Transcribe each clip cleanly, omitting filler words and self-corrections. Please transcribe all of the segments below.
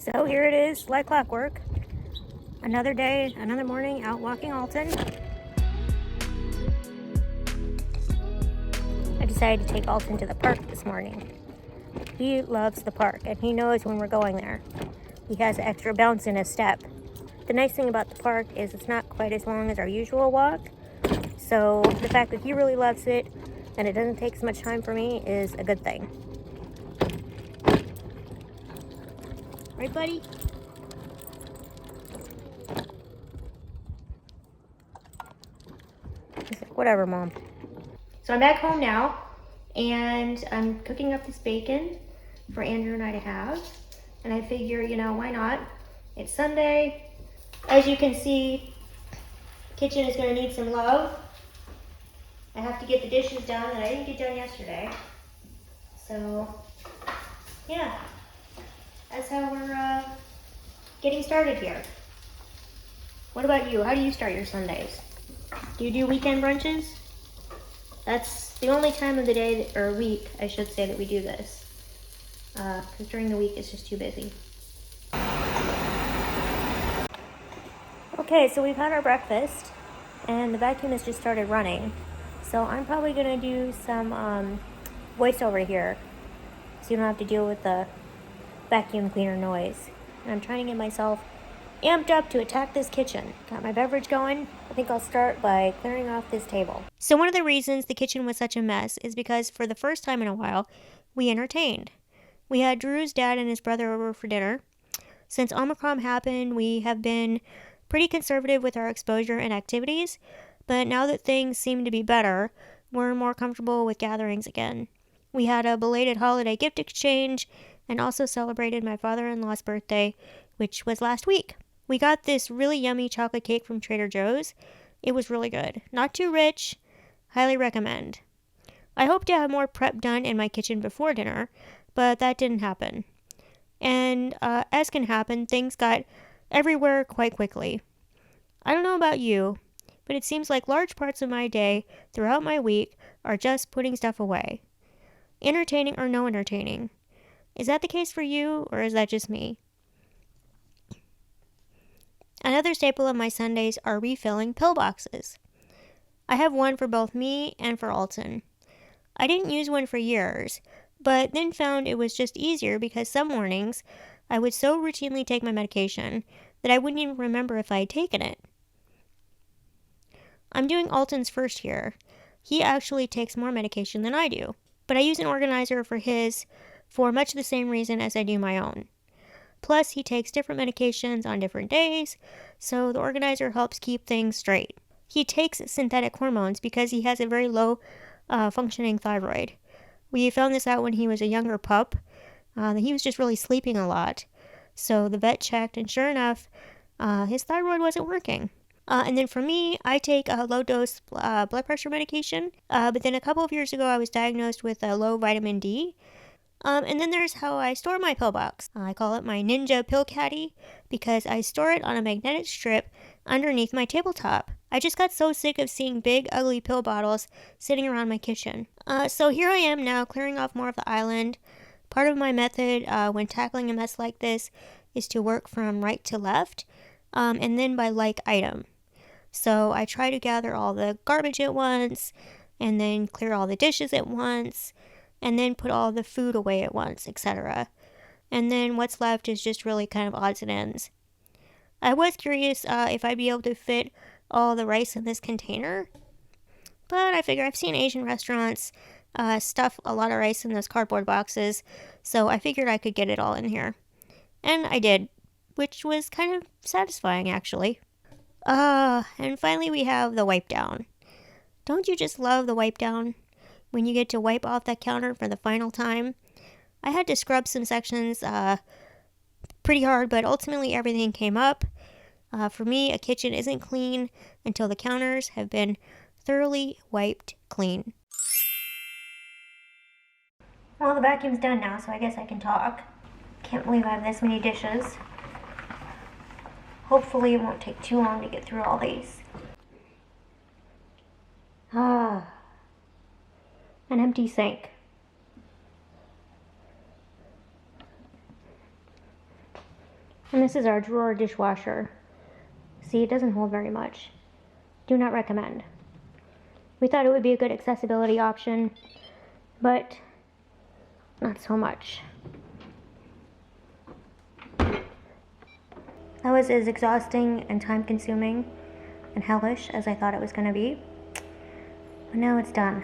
So here it is, like clockwork. Another day, another morning out walking Alton. I decided to take Alton to the park this morning. He loves the park and he knows when we're going there. He has extra bounce in his step. The nice thing about the park is it's not quite as long as our usual walk. So the fact that he really loves it and it doesn't take as much time for me is a good thing. Right, buddy? He's like, whatever, Mom. So I'm back home now, and I'm cooking up this bacon for Andrew and I to have. And I figure, why not? It's Sunday. As you can see, the kitchen is going to need some love. I have to get the dishes done that I didn't get done yesterday. So, yeah, that's how we're getting started here. What about you? How do you start your Sundays? Do you do weekend brunches? That's the only time of the day, or week, I should say, that we do this. Because during the week it's just too busy. Okay, so we've had our breakfast, and the vacuum has just started running. So I'm probably going to do some voiceover here, so you don't have to deal with the vacuum cleaner noise. And I'm trying to get myself amped up to attack this kitchen. Got my beverage going. I think I'll start by clearing off this table. So one of the reasons the kitchen was such a mess is because for the first time in a while, we entertained. We had Drew's dad and his brother over for dinner. Since Omicron happened, we have been pretty conservative with our exposure and activities, but now that things seem to be better, we're more comfortable with gatherings again. We had a belated holiday gift exchange and also celebrated my father-in-law's birthday, which was last week. We got this really yummy chocolate cake from Trader Joe's. It was really good. Not too rich. Highly recommend. I hope to have more prep done in my kitchen before dinner, but that didn't happen. And as can happen, things got everywhere quite quickly. I don't know about you, but it seems like large parts of my day throughout my week are just putting stuff away. Entertaining or no entertaining. Is that the case for you, or is that just me? Another staple of my Sundays are refilling pill boxes. I have one for both me and for Alton. I didn't use one for years, but then found it was just easier because some mornings I would so routinely take my medication that I wouldn't even remember if I had taken it. I'm doing Alton's first here. He actually takes more medication than I do, but I use an organizer for his for much the same reason as I do my own. Plus, he takes different medications on different days, so the organizer helps keep things straight. He takes synthetic hormones because he has a very low functioning thyroid. We found this out when he was a younger pup. He was just really sleeping a lot. So the vet checked, and sure enough, his thyroid wasn't working. And then for me, I take a low-dose blood pressure medication. But then a couple of years ago, I was diagnosed with a low vitamin D. And then there's how I store my pill box. I call it my Ninja Pill Caddy because I store it on a magnetic strip underneath my tabletop. I just got so sick of seeing big, ugly pill bottles sitting around my kitchen. So here I am now clearing off more of the island. Part of my method when tackling a mess like this is to work from right to left, and then by like item. So I try to gather all the garbage at once, and then clear all the dishes at once, and then put all the food away at once, etc. And then what's left is just really kind of odds and ends. I was curious if I'd be able to fit all the rice in this container, but I figure I've seen Asian restaurants stuff a lot of rice in those cardboard boxes, so I figured I could get it all in here. And I did, which was kind of satisfying, actually. And finally we have the wipe down. Don't you just love the wipe down? When you get to wipe off that counter for the final time. I had to scrub some sections pretty hard, but ultimately everything came up. For me, a kitchen isn't clean until the counters have been thoroughly wiped clean. Well, the vacuum's done now, so I guess I can talk. Can't believe I have this many dishes. Hopefully it won't take too long to get through all these. An empty sink. And this is our drawer dishwasher. See, it doesn't hold very much. Do not recommend. We thought it would be a good accessibility option, but not so much. That was as exhausting and time-consuming and hellish as I thought it was going to be. But now it's done.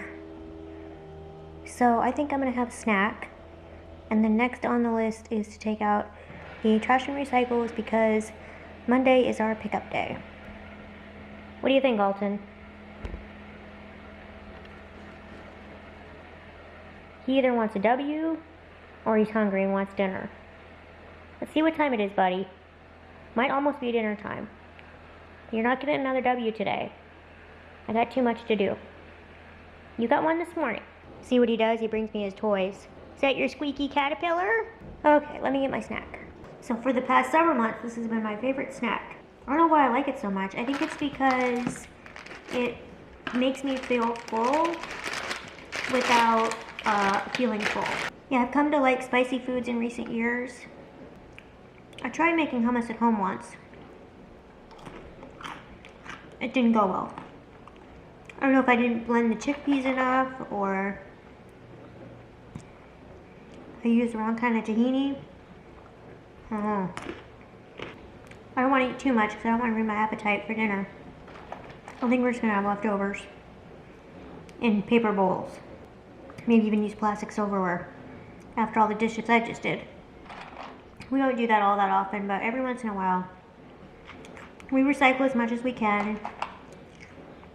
So I think I'm going to have a snack. And then next on the list is to take out the trash and recycles because Monday is our pickup day. What do you think, Alton? He either wants a W or he's hungry and wants dinner. Let's see what time it is, buddy. Might almost be dinner time. You're not getting another W today. I got too much to do. You got one this morning. See what he does? He brings me his toys. Is that your squeaky caterpillar? Okay, let me get my snack. So for the past several months, this has been my favorite snack. I don't know why I like it so much. I think it's because it makes me feel full without feeling full. Yeah, I've come to like spicy foods in recent years. I tried making hummus at home once. It didn't go well. I don't know if I didn't blend the chickpeas enough or I used the wrong kind of tahini. I don't know. I don't want to eat too much because I don't want to ruin my appetite for dinner. I think we're just going to have leftovers in paper bowls. Maybe even use plastic silverware after all the dishes I just did. We don't do that all that often, but every once in a while. We recycle as much as we can.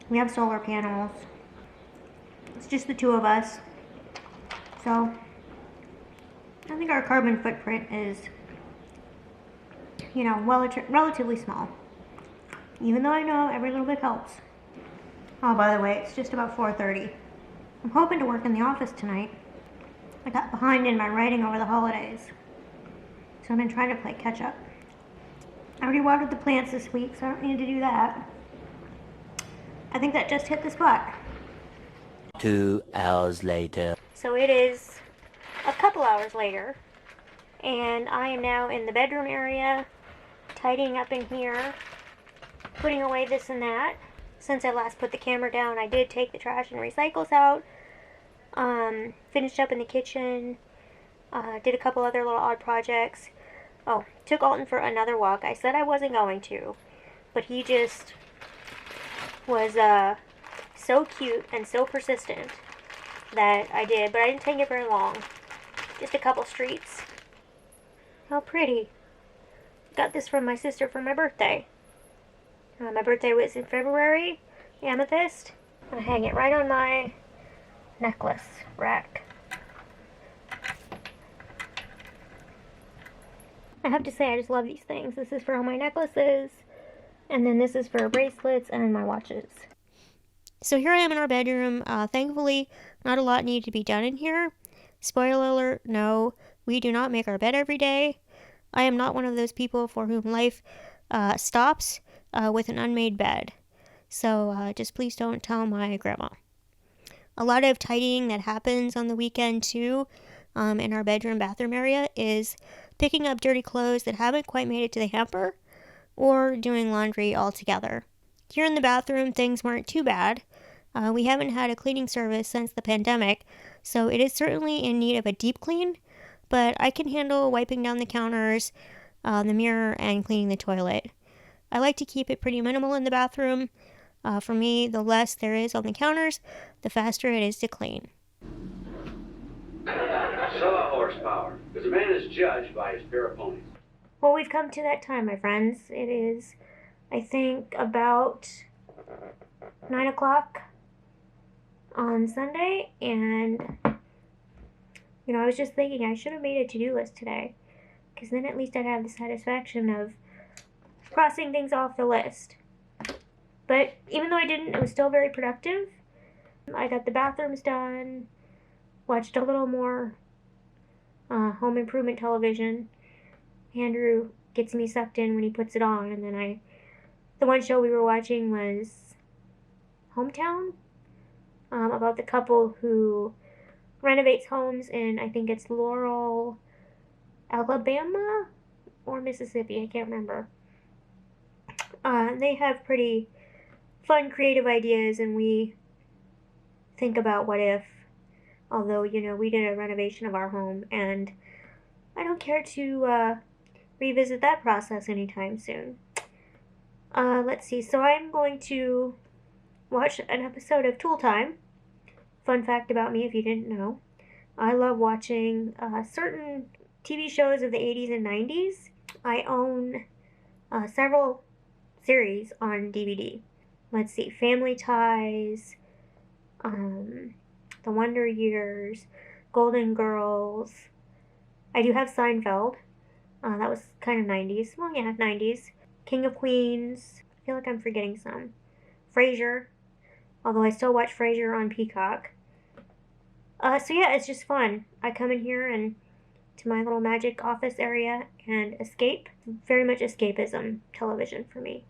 We have solar panels. It's just the two of us. So, I think our carbon footprint is, you know, relatively small. Even though I know every little bit helps. Oh, by the way, it's just about 4:30. I'm hoping to work in the office tonight. I got behind in my writing over the holidays. So I've been trying to play catch up. I already watered the plants this week, so I don't need to do that. I think that just hit the spot. 2 hours later. So it is a couple hours later, and I am now in the bedroom area, tidying up in here, putting away this and that. Since I last put the camera down, I did take the trash and recycles out, finished up in the kitchen, did a couple other little odd projects. Oh, took Alton for another walk. I said I wasn't going to, but he just was so cute and so persistent that I did, but I didn't take it very long. Just a couple streets. How pretty. Got this from my sister for my birthday. My birthday was in February. Amethyst. I'm gonna hang it right on my necklace rack. I have to say, I just love these things. This is for all my necklaces, and then this is for bracelets and my watches. So here I am in our bedroom. Thankfully, not a lot needed to be done in here. Spoiler alert, no, we do not make our bed every day. I am not one of those people for whom life stops with an unmade bed. So just please don't tell my grandma. A lot of tidying that happens on the weekend too in our bedroom bathroom area is picking up dirty clothes that haven't quite made it to the hamper or doing laundry altogether. Here in the bathroom, things weren't too bad. We haven't had a cleaning service since the pandemic, so it is certainly in need of a deep clean, but I can handle wiping down the counters, the mirror, and cleaning the toilet. I like to keep it pretty minimal in the bathroom. For me, the less there is on the counters, the faster it is to clean. Show horsepower, because a man is judged by his pair of ponies. Well, we've come to that time, my friends. It is, I think, about 9 o'clock on Sunday, and, you know, I was just thinking I should have made a to-do list today, because then at least I'd have the satisfaction of crossing things off the list. But even though I didn't, it was still very productive. I got the bathrooms done, watched a little more home improvement television. Andrew gets me sucked in when he puts it on, and then the one show we were watching was Hometown, about the couple who renovates homes in, I think it's Laurel, Alabama, or Mississippi, I can't remember. They have pretty fun, creative ideas, and we think about what if. Although, we did a renovation of our home, and I don't care to revisit that process anytime soon. Let's see. So I'm going to watch an episode of Tool Time. Fun fact about me, if you didn't know. I love watching certain TV shows of the 80s and 90s. I own several series on DVD. Let's see. Family Ties, The Wonder Years, Golden Girls. I do have Seinfeld. That was kind of 90s. Well, yeah, 90s. King of Queens. I feel like I'm forgetting some. Frasier. Although I still watch Frasier on Peacock. So yeah, it's just fun. I come in here and to my little magic office area and escape. Very much escapism television for me.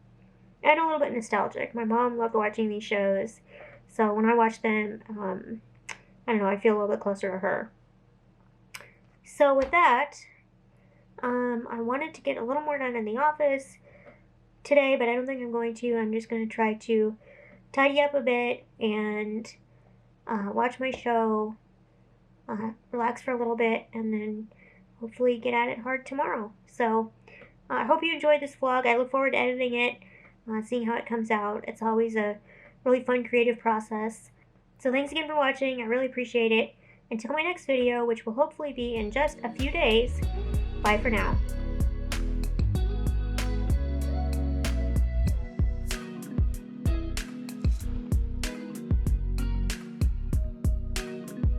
And a little bit nostalgic. My mom loved watching these shows. So when I watch them, I don't know, I feel a little bit closer to her. So with that, I wanted to get a little more done in the office today, but I don't think I'm going to. I'm just going to try to tidy up a bit and watch my show, relax for a little bit, and then hopefully get at it hard tomorrow. So I hope you enjoyed this vlog. I look forward to editing it, seeing how it comes out. It's always a really fun, creative process. So thanks again for watching. I really appreciate it. Until my next video, which will hopefully be in just a few days, bye for now.